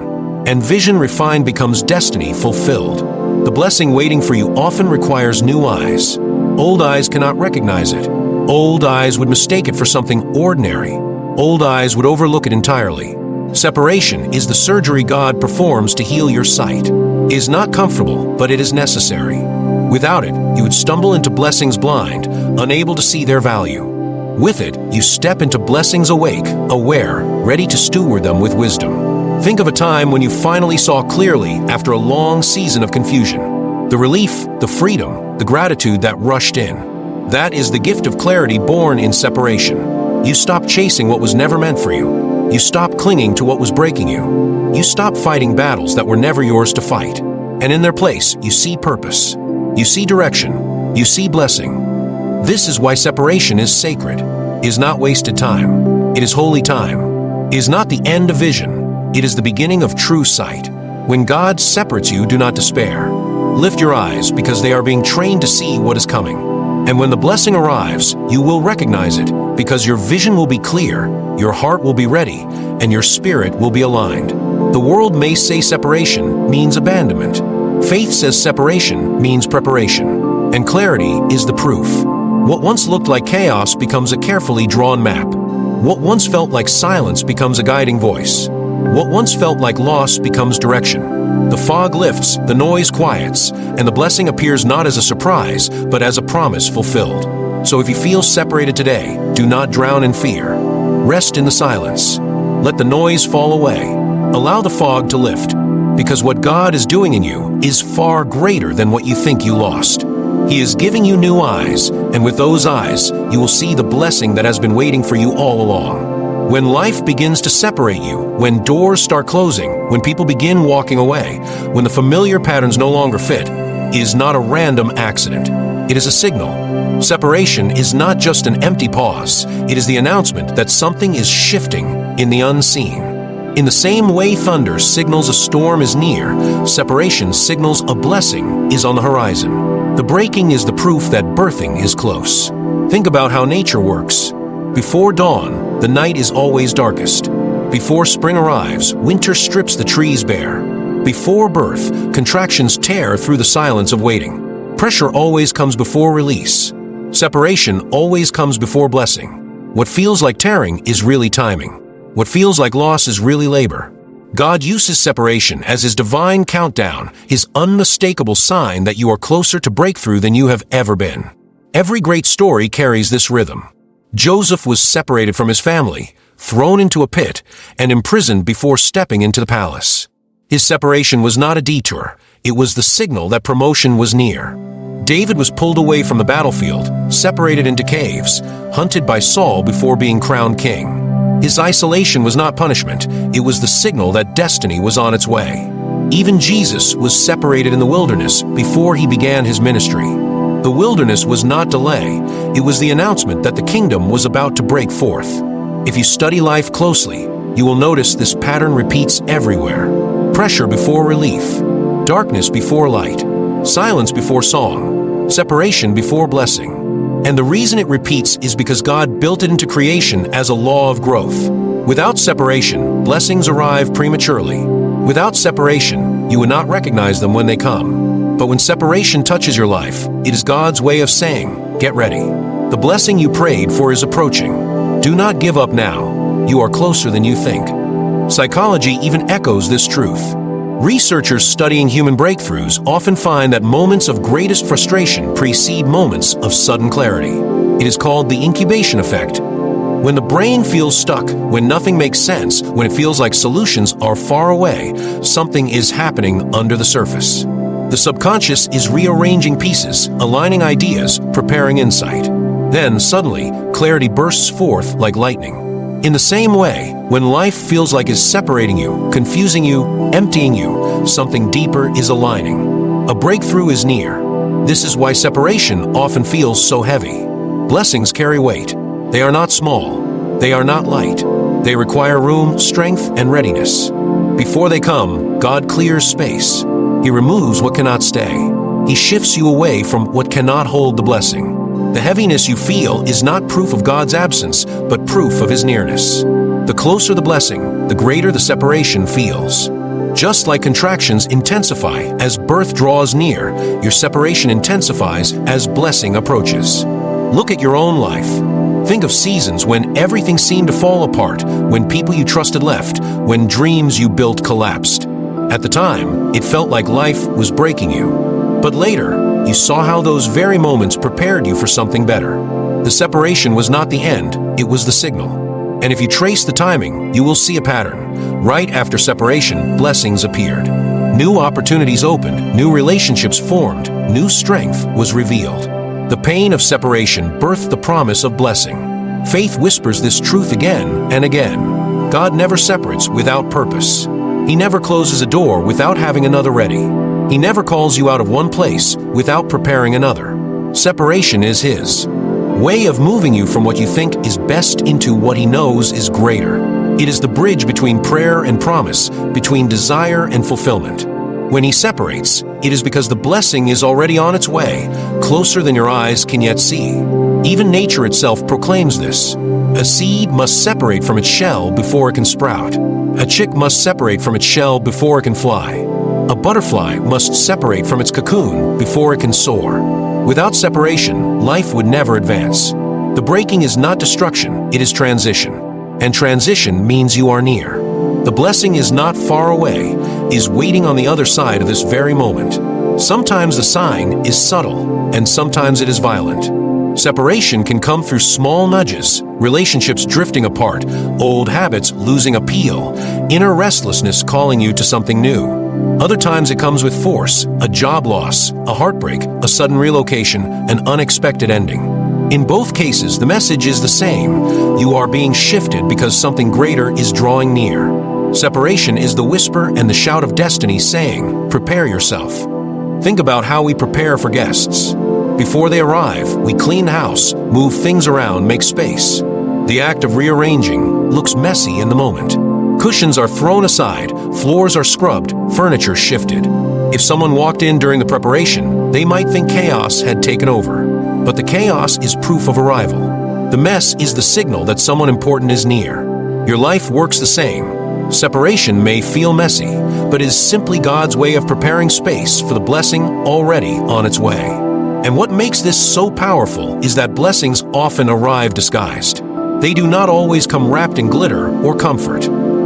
And vision refined becomes destiny fulfilled. The blessing waiting for you often requires new eyes. Old eyes cannot recognize it. Old eyes would mistake it for something ordinary. Old eyes would overlook it entirely. Separation is the surgery God performs to heal your sight. It is not comfortable, but it is necessary. Without it, you would stumble into blessings blind, unable to see their value. With it, you step into blessings awake, aware, ready to steward them with wisdom. Think of a time when you finally saw clearly after a long season of confusion. The relief, the freedom, the gratitude that rushed in. That is the gift of clarity born in separation. You stop chasing what was never meant for you. You stop clinging to what was breaking you. You stop fighting battles that were never yours to fight. And in their place, you see purpose. You see direction. You see blessing. This is why separation is sacred. It is not wasted time. It is holy time. It is not the end of vision. It is the beginning of true sight. When God separates you, do not despair. Lift your eyes because they are being trained to see what is coming. And when the blessing arrives, you will recognize it because your vision will be clear, your heart will be ready, and your spirit will be aligned. The world may say separation means abandonment. Faith says separation means preparation. And clarity is the proof. What once looked like chaos becomes a carefully drawn map. What once felt like silence becomes a guiding voice. What once felt like loss becomes direction. The fog lifts, the noise quiets, and the blessing appears not as a surprise, but as a promise fulfilled. So if you feel separated today, do not drown in fear. Rest in the silence. Let the noise fall away. Allow the fog to lift, because what God is doing in you is far greater than what you think you lost. He is giving you new eyes, and with those eyes, you will see the blessing that has been waiting for you all along. When life begins to separate you, when doors start closing, when people begin walking away, when the familiar patterns no longer fit, it is not a random accident. It is a signal. Separation is not just an empty pause. It is the announcement that something is shifting in the unseen. In the same way thunder signals a storm is near, separation signals a blessing is on the horizon. The breaking is the proof that birthing is close. Think about how nature works. Before dawn, the night is always darkest. Before spring arrives, winter strips the trees bare. Before birth, contractions tear through the silence of waiting. Pressure always comes before release. Separation always comes before blessing. What feels like tearing is really timing. What feels like loss is really labor. God uses separation as his divine countdown, his unmistakable sign that you are closer to breakthrough than you have ever been. Every great story carries this rhythm. Joseph was separated from his family, thrown into a pit, and imprisoned before stepping into the palace. His separation was not a detour, it was the signal that promotion was near. David was pulled away from the battlefield, separated into caves, hunted by Saul before being crowned king. His isolation was not punishment, it was the signal that destiny was on its way. Even Jesus was separated in the wilderness before he began his ministry. The wilderness was not delay, it was the announcement that the kingdom was about to break forth. If you study life closely, you will notice this pattern repeats everywhere. Pressure before relief, darkness before light, silence before song, separation before blessing. And the reason it repeats is because God built it into creation as a law of growth. Without separation, blessings arrive prematurely. Without separation, you would not recognize them when they come. But when separation touches your life, it is God's way of saying, get ready. The blessing you prayed for is approaching. Do not give up now. You are closer than you think. Psychology even echoes this truth. Researchers studying human breakthroughs often find that moments of greatest frustration precede moments of sudden clarity. It is called the incubation effect. When the brain feels stuck, when nothing makes sense, when it feels like solutions are far away, something is happening under the surface. The subconscious is rearranging pieces, aligning ideas, preparing insight. Then, suddenly, clarity bursts forth like lightning. In the same way, when life feels like it's separating you, confusing you, emptying you, something deeper is aligning. A breakthrough is near. This is why separation often feels so heavy. Blessings carry weight. They are not small. They are not light. They require room, strength, and readiness. Before they come, God clears space. He removes what cannot stay. He shifts you away from what cannot hold the blessing. The heaviness you feel is not proof of God's absence, but proof of his nearness. The closer the blessing, the greater the separation feels. Just like contractions intensify as birth draws near, your separation intensifies as blessing approaches. Look at your own life. Think of seasons when everything seemed to fall apart, when people you trusted left, when dreams you built collapsed. At the time, it felt like life was breaking you. But later, you saw how those very moments prepared you for something better. The separation was not the end, it was the signal. And if you trace the timing, you will see a pattern. Right after separation, blessings appeared. New opportunities opened, new relationships formed, new strength was revealed. The pain of separation birthed the promise of blessing. Faith whispers this truth again and again. God never separates without purpose. He never closes a door without having another ready. He never calls you out of one place without preparing another. Separation is his way of moving you from what you think is best into what he knows is greater. It is the bridge between prayer and promise, between desire and fulfillment. When he separates, it is because the blessing is already on its way, closer than your eyes can yet see. Even nature itself proclaims this. A seed must separate from its shell before it can sprout. A chick must separate from its shell before it can fly. A butterfly must separate from its cocoon before it can soar. Without separation, life would never advance. The breaking is not destruction, it is transition. And transition means you are near. The blessing is not far away, is waiting on the other side of this very moment. Sometimes the sign is subtle, and sometimes it is violent. Separation can come through small nudges, relationships drifting apart, old habits losing appeal, inner restlessness calling you to something new. Other times it comes with force, a job loss, a heartbreak, a sudden relocation, an unexpected ending. In both cases, the message is the same. You are being shifted because something greater is drawing near. Separation is the whisper and the shout of destiny saying, prepare yourself. Think about how we prepare for guests. Before they arrive, we clean the house, move things around, make space. The act of rearranging looks messy in the moment. Cushions are thrown aside, floors are scrubbed, furniture shifted. If someone walked in during the preparation, they might think chaos had taken over. But the chaos is proof of arrival. The mess is the signal that someone important is near. Your life works the same. Separation may feel messy, but is simply God's way of preparing space for the blessing already on its way. And what makes this so powerful is that blessings often arrive disguised. They do not always come wrapped in glitter or comfort.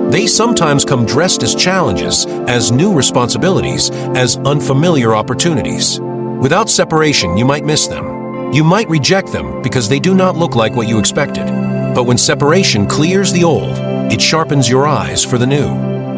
They sometimes come dressed as challenges, as new responsibilities, as unfamiliar opportunities. Without separation, you might miss them. You might reject them because they do not look like what you expected. But when separation clears the old, it sharpens your eyes for the new.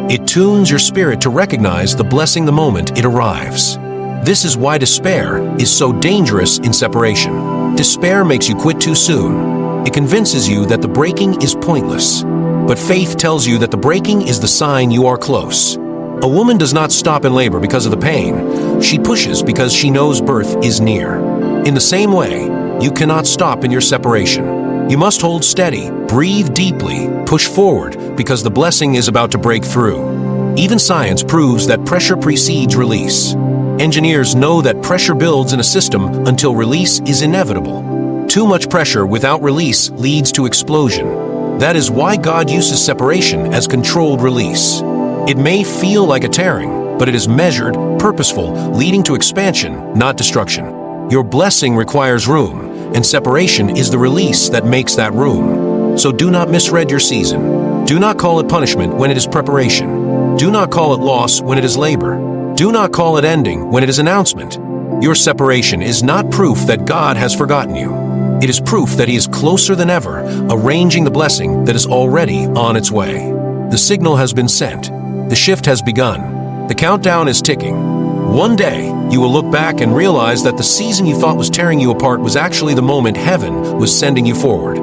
It tunes your spirit to recognize the blessing the moment it arrives. This is why despair is so dangerous in separation. Despair makes you quit too soon. It convinces you that the breaking is pointless. But faith tells you that the breaking is the sign you are close. A woman does not stop in labor because of the pain. She pushes because she knows birth is near. In the same way, you cannot stop in your separation. You must hold steady, breathe deeply, push forward, because the blessing is about to break through. Even science proves that pressure precedes release. Engineers know that pressure builds in a system until release is inevitable. Too much pressure without release leads to explosion. That is why God uses separation as controlled release. It may feel like a tearing, but it is measured, purposeful, leading to expansion, not destruction. Your blessing requires room, and separation is the release that makes that room. So do not misread your season. Do not call it punishment when it is preparation. Do not call it loss when it is labor. Do not call it ending when it is announcement. Your separation is not proof that God has forgotten you. It is proof that He is closer than ever, arranging the blessing that is already on its way. The signal has been sent. The shift has begun. The countdown is ticking. One day, you will look back and realize that the season you thought was tearing you apart was actually the moment heaven was sending you forward.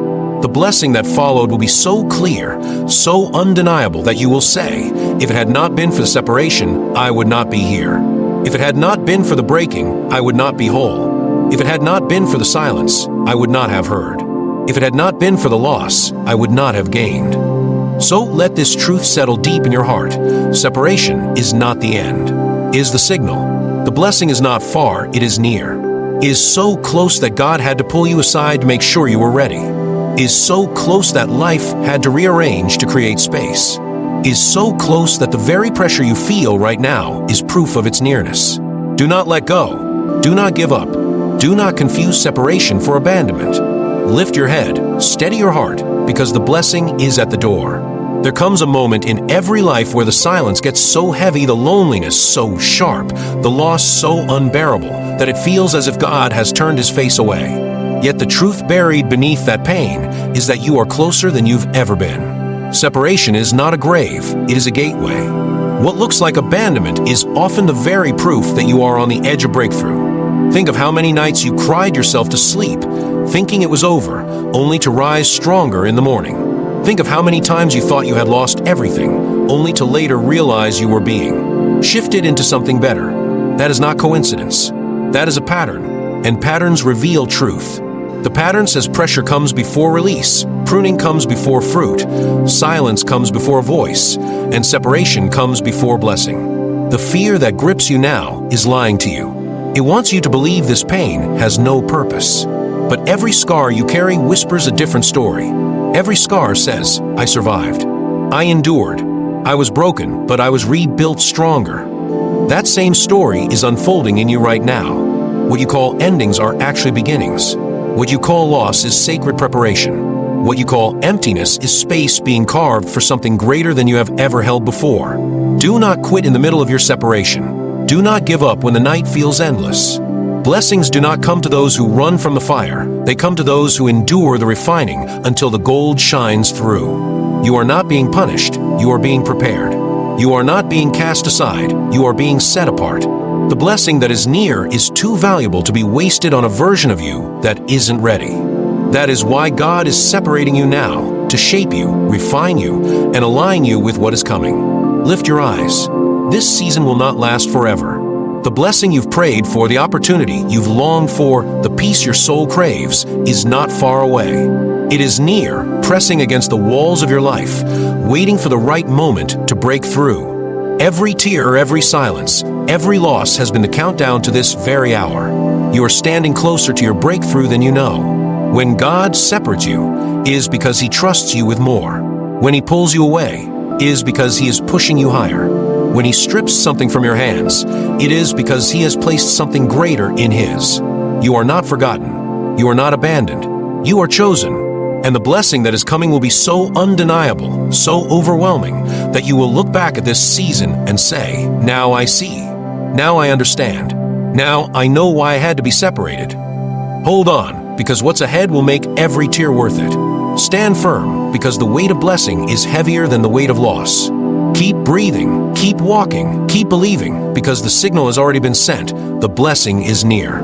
The blessing that followed will be so clear, so undeniable that you will say, if it had not been for the separation, I would not be here. If it had not been for the breaking, I would not be whole. If it had not been for the silence, I would not have heard. If it had not been for the loss, I would not have gained. So let this truth settle deep in your heart. Separation is not the end. It is the signal. The blessing is not far, it is near. It is so close that God had to pull you aside to make sure you were ready. It is so close that life had to rearrange to create space. It is so close that the very pressure you feel right now is proof of its nearness. Do not let go. Do not give up. Do not confuse separation for abandonment. Lift your head, steady your heart, because the blessing is at the door. There comes a moment in every life where the silence gets so heavy, the loneliness so sharp, the loss so unbearable, that it feels as if God has turned His face away. Yet the truth buried beneath that pain is that you are closer than you've ever been. Separation is not a grave, it is a gateway. What looks like abandonment is often the very proof that you are on the edge of breakthrough. Think of how many nights you cried yourself to sleep, thinking it was over, only to rise stronger in the morning. Think of how many times you thought you had lost everything, only to later realize you were being shifted into something better. That is not coincidence. That is a pattern, and patterns reveal truth. The pattern says pressure comes before release, pruning comes before fruit, silence comes before voice, and separation comes before blessing. The fear that grips you now is lying to you. It wants you to believe this pain has no purpose. But every scar you carry whispers a different story. Every scar says, I survived. I endured. I was broken, but I was rebuilt stronger. That same story is unfolding in you right now. What you call endings are actually beginnings. What you call loss is sacred preparation. What you call emptiness is space being carved for something greater than you have ever held before. Do not quit in the middle of your separation. Do not give up when the night feels endless. Blessings do not come to those who run from the fire. They come to those who endure the refining until the gold shines through. You are not being punished. You are being prepared. You are not being cast aside. You are being set apart. The blessing that is near is too valuable to be wasted on a version of you that isn't ready. That is why God is separating you now, to shape you, refine you, and align you with what is coming. Lift your eyes. This season will not last forever. The blessing you've prayed for, the opportunity you've longed for, the peace your soul craves, is not far away. It is near, pressing against the walls of your life, waiting for the right moment to break through. Every tear, every silence, every loss has been the countdown to this very hour. You are standing closer to your breakthrough than you know. When God separates you, it is because He trusts you with more. When He pulls you away, it is because He is pushing you higher. When He strips something from your hands, it is because He has placed something greater in His. You are not forgotten. You are not abandoned. You are chosen. And the blessing that is coming will be so undeniable, so overwhelming, that you will look back at this season and say, "Now I see. Now I understand. Now I know why I had to be separated." Hold on, because what's ahead will make every tear worth it. Stand firm, because the weight of blessing is heavier than the weight of loss. Keep breathing, keep walking, keep believing, because the signal has already been sent. The blessing is near.